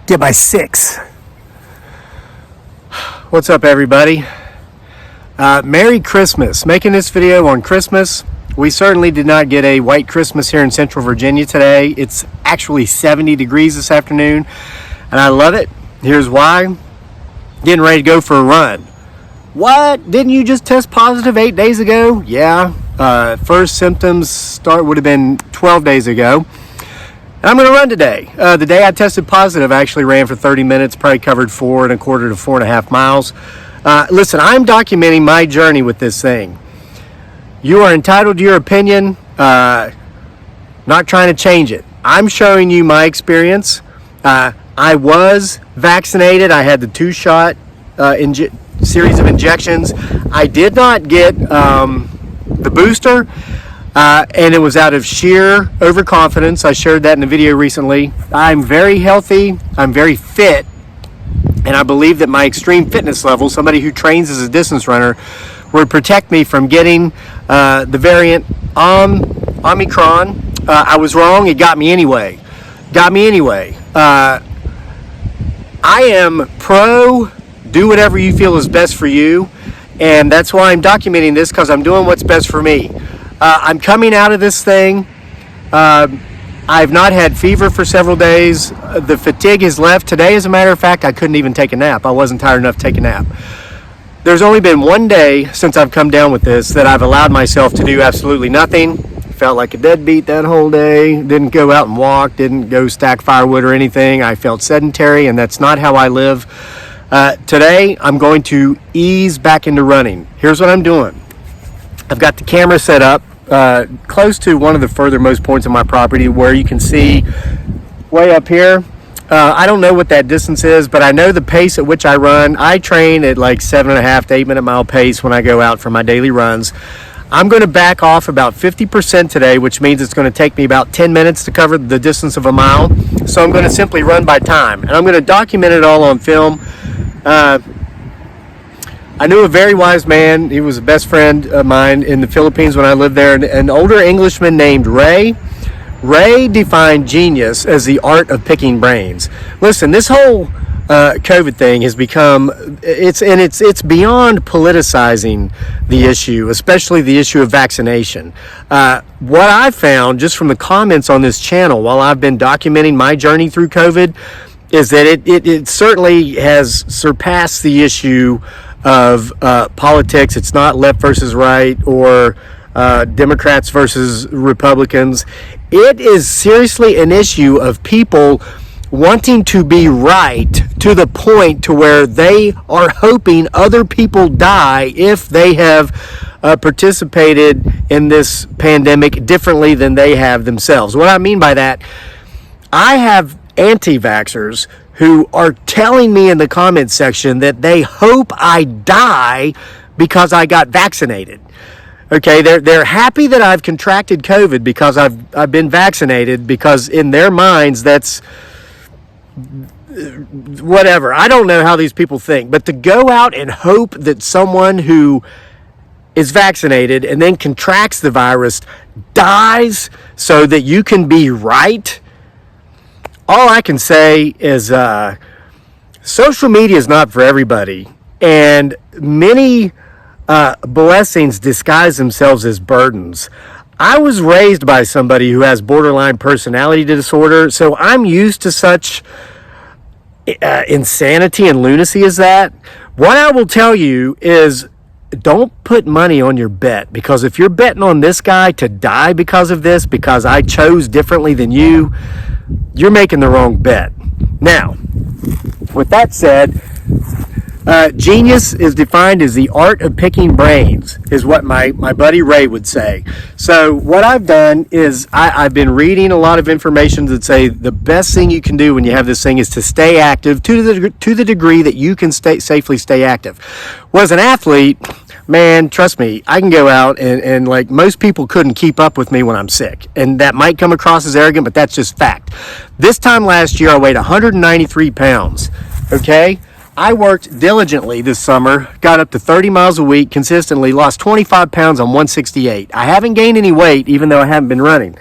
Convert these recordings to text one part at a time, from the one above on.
get my 6. What's up, everybody? Merry Christmas. Making this video on Christmas. We certainly did not get a white Christmas here in Central Virginia today. It's actually 70 degrees this afternoon, and I love it. Here's why. Getting ready to go for a run. What? Didn't you just test positive 8 days ago? Yeah. First symptoms would have been 12 days ago. And I'm going to run today. The day I tested positive, I actually ran for 30 minutes, probably covered 4.25 to 4.5 miles. Listen, I'm documenting my journey with this thing. You are entitled to your opinion, not trying to change it. I'm showing you my experience. I was vaccinated. I had the 2-shot series of injections. I did not get the booster, and it was out of sheer overconfidence. I shared that in a video recently. I'm very healthy. I'm very fit. And I believe that my extreme fitness level, somebody who trains as a distance runner, would protect me from getting the variant Omicron. I was wrong. It got me anyway. I am pro do whatever you feel is best for you. And that's why I'm documenting this, because I'm doing what's best for me. I'm coming out of this thing. I've not had fever for several days. The fatigue has left. Today, as a matter of fact, I couldn't even take a nap. I wasn't tired enough to take a nap. There's only been one day since I've come down with this that I've allowed myself to do absolutely nothing. Felt like a deadbeat that whole day. Didn't go out and walk. Didn't go stack firewood or anything. I felt sedentary, and that's not how I live. Today, I'm going to ease back into running. Here's what I'm doing. I've got the camera set up close to one of the furthermost points of my property where you can see way up here. I don't know what that distance is, but I know the pace at which I run. I train at like 7.5 to 8 minute mile pace when I go out for my daily runs. I'm going to back off about 50% today, which means it's going to take me about 10 minutes to cover the distance of a mile. So I'm going to simply run by time, and I'm going to document it all on film. I knew a very wise man. He was a best friend of mine in the Philippines when I lived there, an older Englishman named Ray. Ray defined genius as the art of picking brains. Listen, this whole COVID thing has become, it's beyond politicizing the issue, especially the issue of vaccination. What I found just from the comments on this channel while I've been documenting my journey through COVID is that it certainly has surpassed the issue of politics. It's not left versus right or Democrats versus Republicans. It is seriously an issue of people wanting to be right to the point to where they are hoping other people die if they have participated in this pandemic differently than they have themselves. What I mean by that, I have anti-vaxxers who are telling me in the comments section that they hope I die because I got vaccinated. Okay, they're happy that I've contracted COVID because I've been vaccinated, because in their minds that's whatever. I don't know how these people think, but to go out and hope that someone who is vaccinated and then contracts the virus dies so that you can be right. All I can say is social media is not for everybody, and many blessings disguise themselves as burdens. I was raised by somebody who has borderline personality disorder, so I'm used to such insanity and lunacy as that. What I will tell you is, don't put money on your bet, because if you're betting on this guy to die because of this, because I chose differently than you, you're making the wrong bet. Now, with that said, genius is defined as the art of picking brains, is what my buddy Ray would say. So what I've done is I've been reading a lot of information that say the best thing you can do when you have this thing is to stay active to the degree that you can safely stay active. Well, as an athlete, man, trust me, I can go out and like most people couldn't keep up with me when I'm sick. And that might come across as arrogant, but that's just fact. This time last year, I weighed 193 pounds, okay? I worked diligently this summer, got up to 30 miles a week consistently, lost 25 pounds on 168. I haven't gained any weight, even though I haven't been running,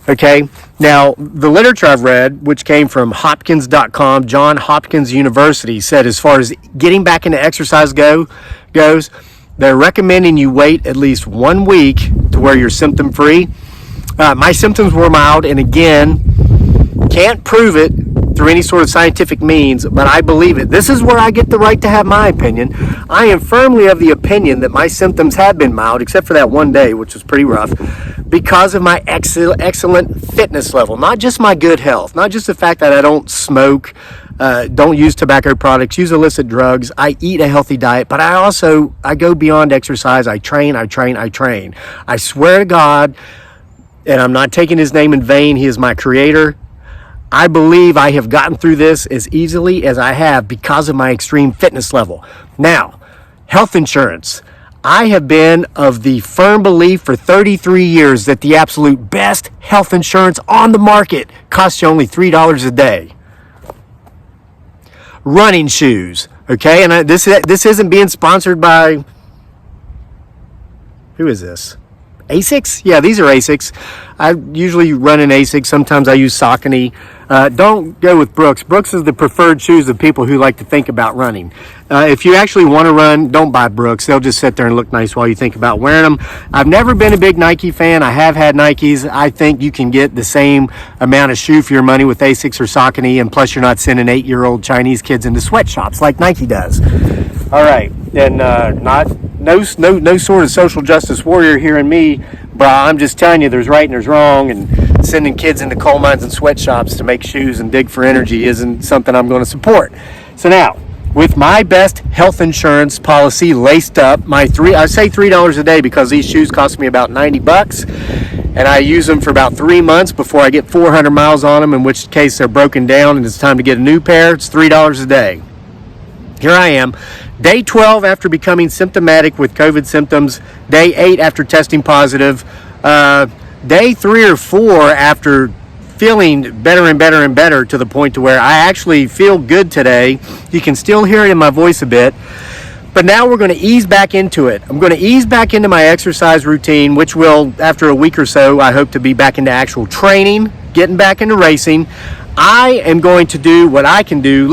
okay? Now, the literature I've read, which came from Hopkins.com, John Hopkins University, said as far as getting back into exercise goes, they're recommending you wait at least 1 week to where you're symptom free. My symptoms were mild, and again, can't prove it through any sort of scientific means, but I believe it. This is where I get the right to have my opinion. I am firmly of the opinion that my symptoms have been mild, except for that one day, which was pretty rough, because of my excellent fitness level. Not just my good health, not just the fact that I don't smoke, don't use tobacco products, use illicit drugs, I eat a healthy diet, but I go beyond exercise. I train. I swear to God, and I'm not taking his name in vain, he is my creator. I believe I have gotten through this as easily as I have because of my extreme fitness level. Now, health insurance. I have been of the firm belief for 33 years that the absolute best health insurance on the market costs you only $3 a day. Running shoes, okay? And this isn't being sponsored by, who is this? Asics? Yeah, these are Asics. I usually run in Asics. Sometimes I use Saucony. Don't go with Brooks. Brooks is the preferred shoes of people who like to think about running. If you actually want to run, don't buy Brooks. They'll just sit there and look nice while you think about wearing them. I've never been a big Nike fan. I have had Nikes. I think you can get the same amount of shoe for your money with Asics or Saucony, and plus you're not sending 8-year-old Chinese kids into sweatshops like Nike does. All right, and no sort of social justice warrior here in me, brah. I'm just telling you there's right and there's wrong, and sending kids into coal mines and sweatshops to make shoes and dig for energy isn't something I'm going to support. So now, with my best health insurance policy laced up, I say $3 a day because these shoes cost me about $90, and I use them for about 3 months before I get 400 miles on them, in which case they're broken down and it's time to get a new pair. It's $3 a day. Here I am, day 12 after becoming symptomatic with COVID symptoms, day 8 after testing positive, day 3 or 4 after feeling better and better to the point to where I actually feel good today. You can still hear it in my voice a bit, but now we're going to ease back into it. I'm going to ease back into my exercise routine, which will, after a week or so, I hope to be back into actual training, getting back into racing. I am going to do what I can do.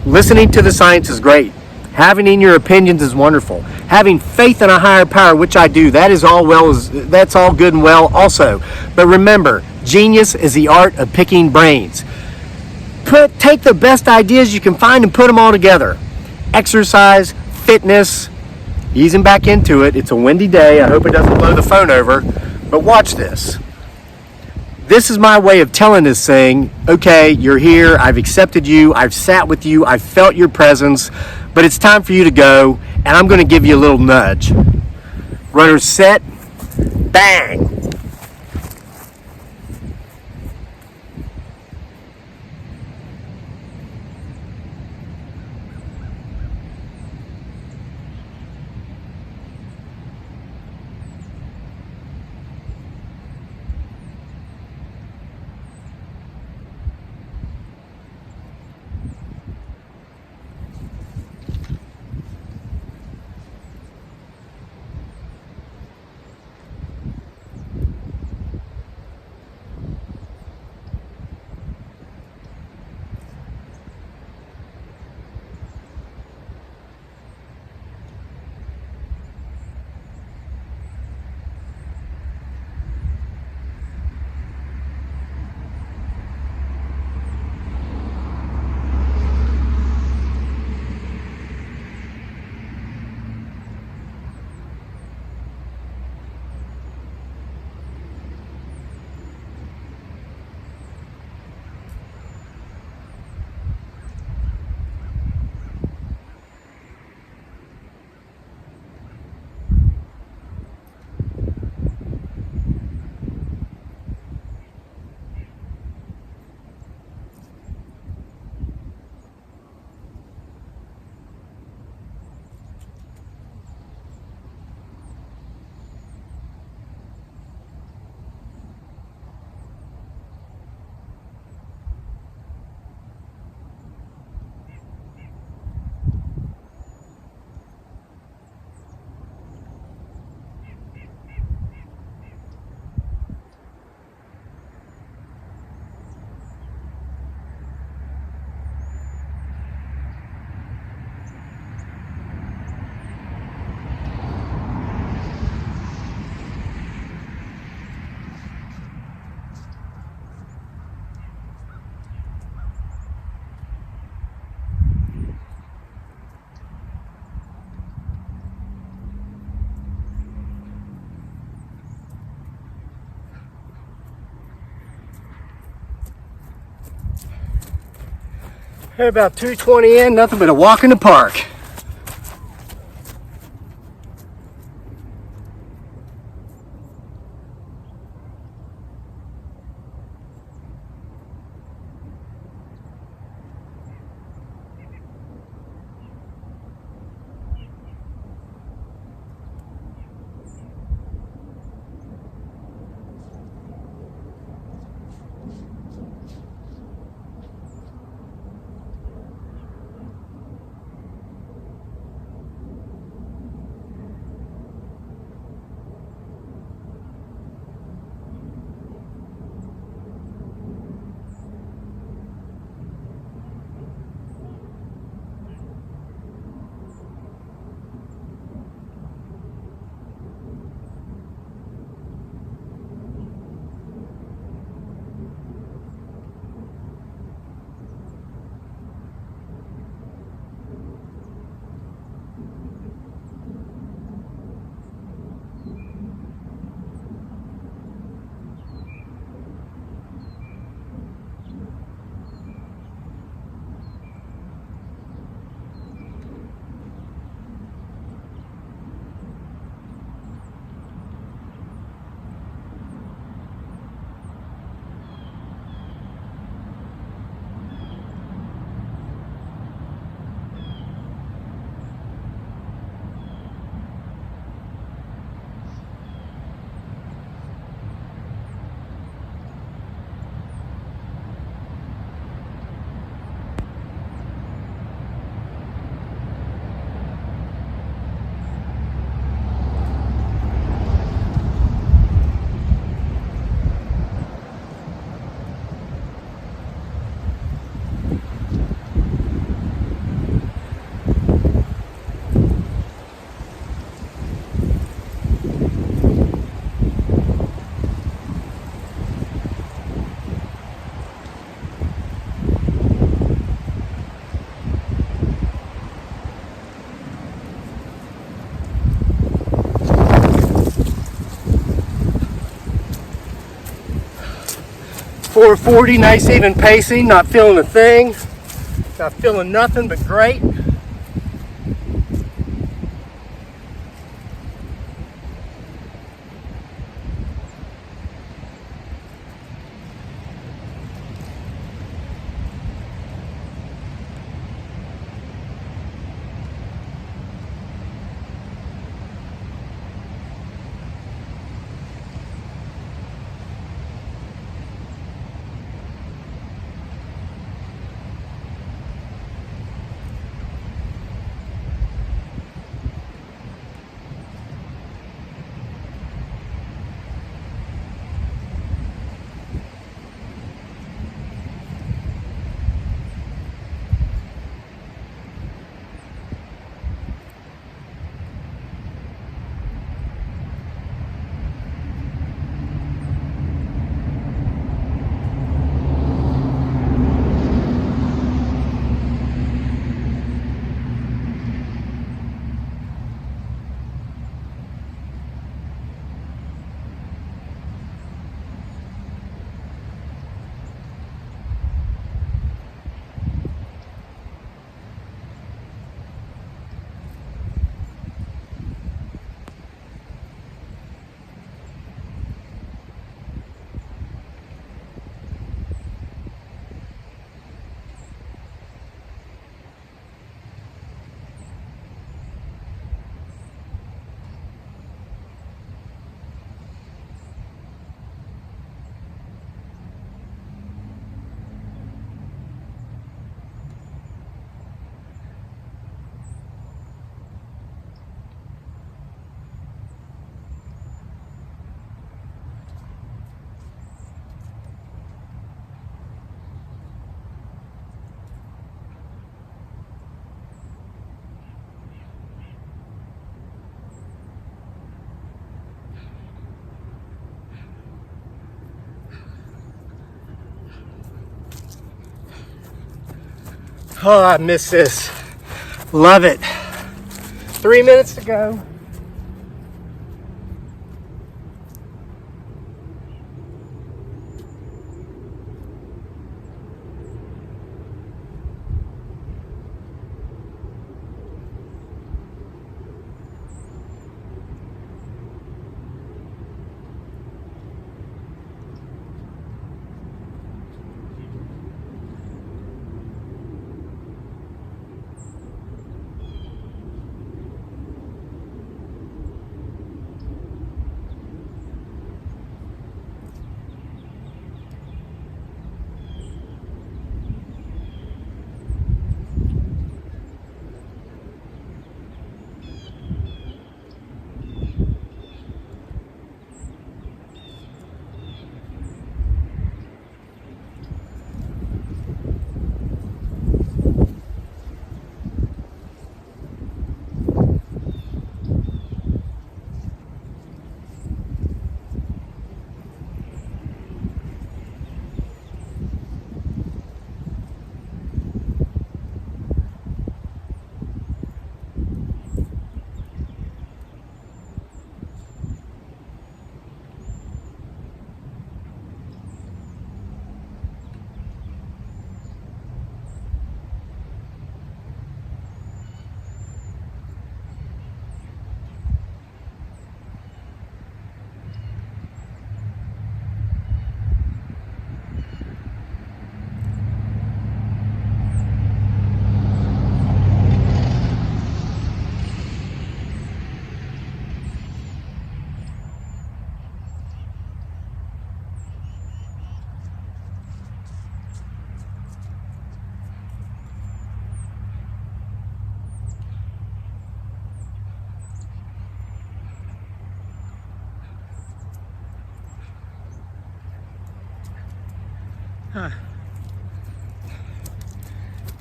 Listening to the science is great. Having in your opinions is wonderful. Having faith in a higher power, which I do, that's all good and well also. But remember, genius is the art of picking brains. Take the best ideas you can find and put them all together. Exercise, fitness, easing back into it. It's a windy day. I hope it doesn't blow the phone over. But watch this. This is my way of telling this thing, okay, you're here, I've accepted you, I've sat with you, I've felt your presence, but it's time for you to go, and I'm going to give you a little nudge. Runners set, bang. At about 2:20 in, nothing but a walk in the park. .440, nice even pacing, not feeling a thing, not feeling nothing but great. Oh, I miss this. Love it. 3 minutes to go.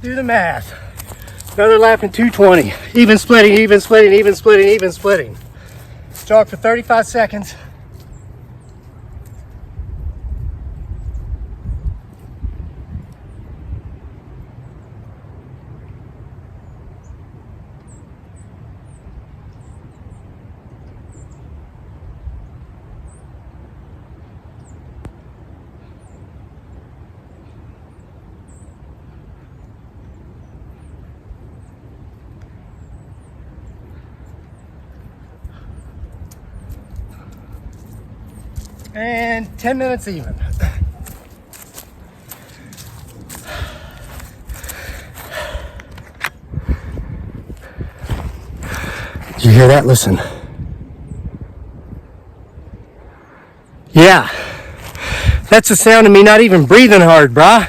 Do the math. Another lap in 2:20. Even splitting, even splitting, even splitting, even splitting. Jog for 35 seconds. And 10 minutes even. Did you hear that? Listen. Yeah. That's the sound of me not even breathing hard, brah.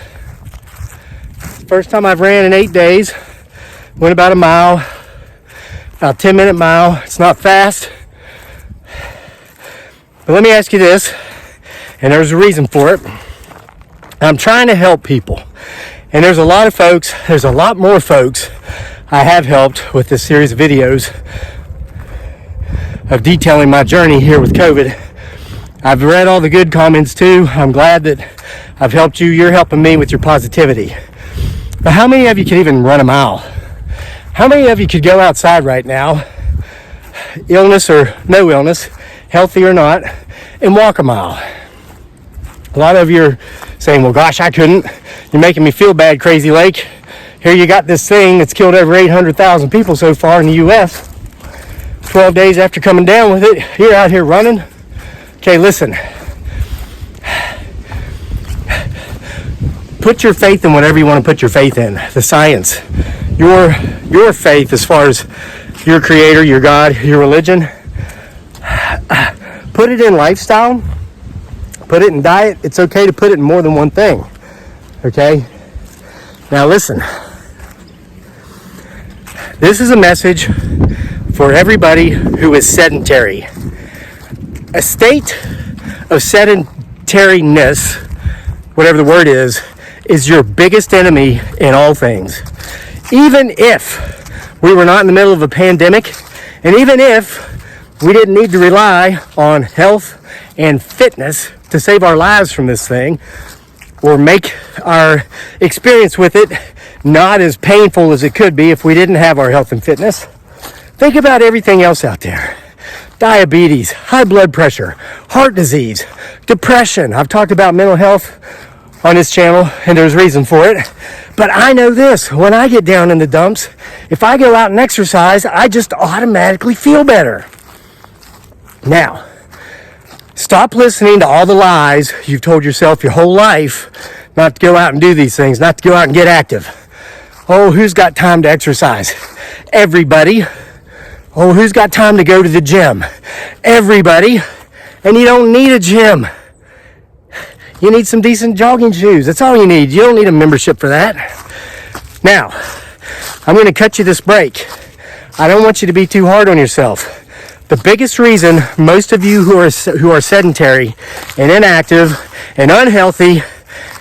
First time I've ran in 8 days. Went about a mile. About 10-minute mile. It's not fast. But let me ask you this, and there's a reason for it. I'm trying to help people. And there's a lot of folks, there's a lot more folks I have helped with this series of videos of detailing my journey here with COVID. I've read all the good comments too. I'm glad that I've helped you. You're helping me with your positivity. But how many of you could even run a mile? How many of you could go outside right now, illness or no illness, healthy or not, and walk a mile? A lot of you are saying, well, gosh, I couldn't. You're making me feel bad, Crazy Lake. Here you got this thing that's killed over 800,000 people so far in the U.S. 12 days after coming down with it, you're out here running. Okay, listen. Put your faith in whatever you want to put your faith in. The science. Your faith as far as your creator, your God, your religion. Put it in lifestyle. Put it in diet. It's okay to put it in more than one thing. Okay? Now listen. This is a message for everybody who is sedentary. A state of sedentariness, whatever the word is your biggest enemy in all things. Even if we were not in the middle of a pandemic, and even if we didn't need to rely on health and fitness to save our lives from this thing, or make our experience with it not as painful as it could be if we didn't have our health and fitness. Think about everything else out there. Diabetes, high blood pressure, heart disease, depression. I've talked about mental health on this channel, and there's reason for it. But I know this, when I get down in the dumps, if I go out and exercise, I just automatically feel better. Now, stop listening to all the lies you've told yourself your whole life not to go out and do these things, not to go out and get active. Oh, who's got time to exercise? Everybody. Oh, who's got time to go to the gym? Everybody. And you don't need a gym. You need some decent jogging shoes. That's all you need. You don't need a membership for that. Now, I'm going to cut you this break. I don't want you to be too hard on yourself. The biggest reason most of you who are sedentary and inactive and unhealthy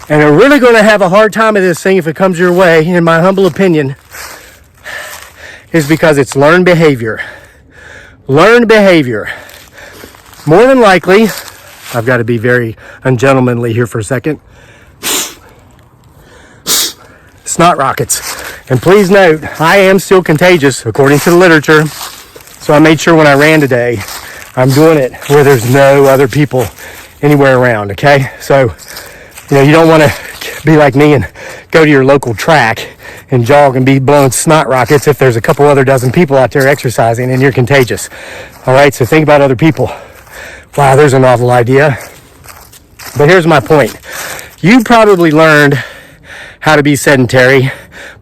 and are really going to have a hard time of this thing if it comes your way, in my humble opinion, is because it's learned behavior. Learned behavior. More than likely, I've got to be very ungentlemanly here for a second. Snot rockets. And please note, I am still contagious according to the literature. So I made sure when I ran today, I'm doing it where there's no other people anywhere around, okay? So, you don't want to be like me and go to your local track and jog and be blowing snot rockets if there's a couple other dozen people out there exercising and you're contagious. All right, so think about other people. Wow, there's a novel idea. But here's my point. You probably learned how to be sedentary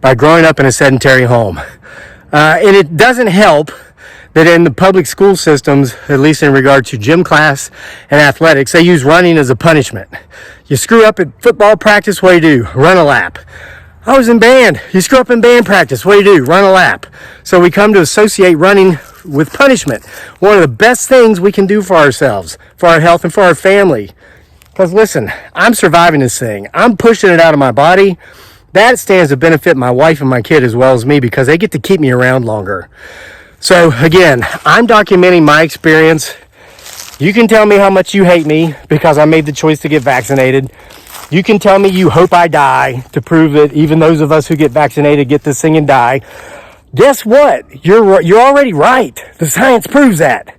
by growing up in a sedentary home. And it doesn't help that in the public school systems, at least in regard to gym class and athletics, they use running as a punishment. You screw up at football practice, what do you do? Run a lap. I was in band. You screw up in band practice, what do you do? Run a lap. So we come to associate running with punishment. One of the best things we can do for ourselves, for our health and for our family. Because listen, I'm surviving this thing. I'm pushing it out of my body. That stands to benefit my wife and my kid as well as me because they get to keep me around longer. So again, I'm documenting my experience. You can tell me how much you hate me because I made the choice to get vaccinated. You can tell me you hope I die to prove that even those of us who get vaccinated get this thing and die. Guess what? You're already right. The science proves that.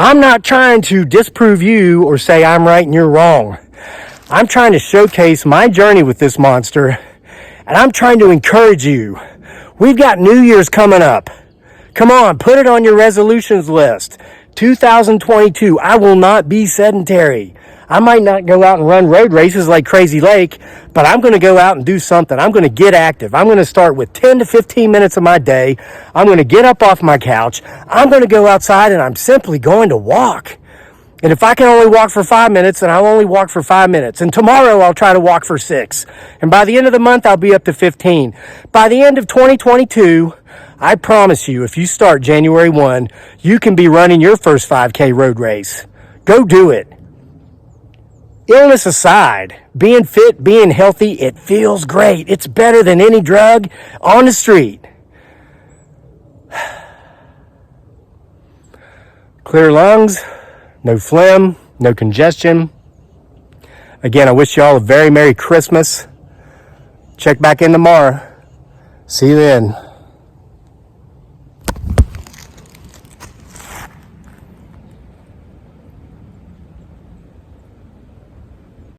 I'm not trying to disprove you or say I'm right and you're wrong. I'm trying to showcase my journey with this monster, and I'm trying to encourage you. We've got New Year's coming up. Come on, put it on your resolutions list. 2022, I will not be sedentary. I might not go out and run road races like Crazy Lake, but I'm going to go out and do something. I'm going to get active. I'm going to start with 10 to 15 minutes of my day. I'm going to get up off my couch. I'm going to go outside and I'm simply going to walk. And if I can only walk for 5 minutes, then I'll only walk for 5 minutes. And tomorrow I'll try to walk for 6. And by the end of the month, I'll be up to 15. By the end of 2022, I promise you, if you start January 1, you can be running your first 5K road race. Go do it. Illness aside, being fit, being healthy, it feels great. It's better than any drug on the street. Clear lungs, no phlegm, no congestion. Again, I wish you all a very Merry Christmas. Check back in tomorrow. See you then.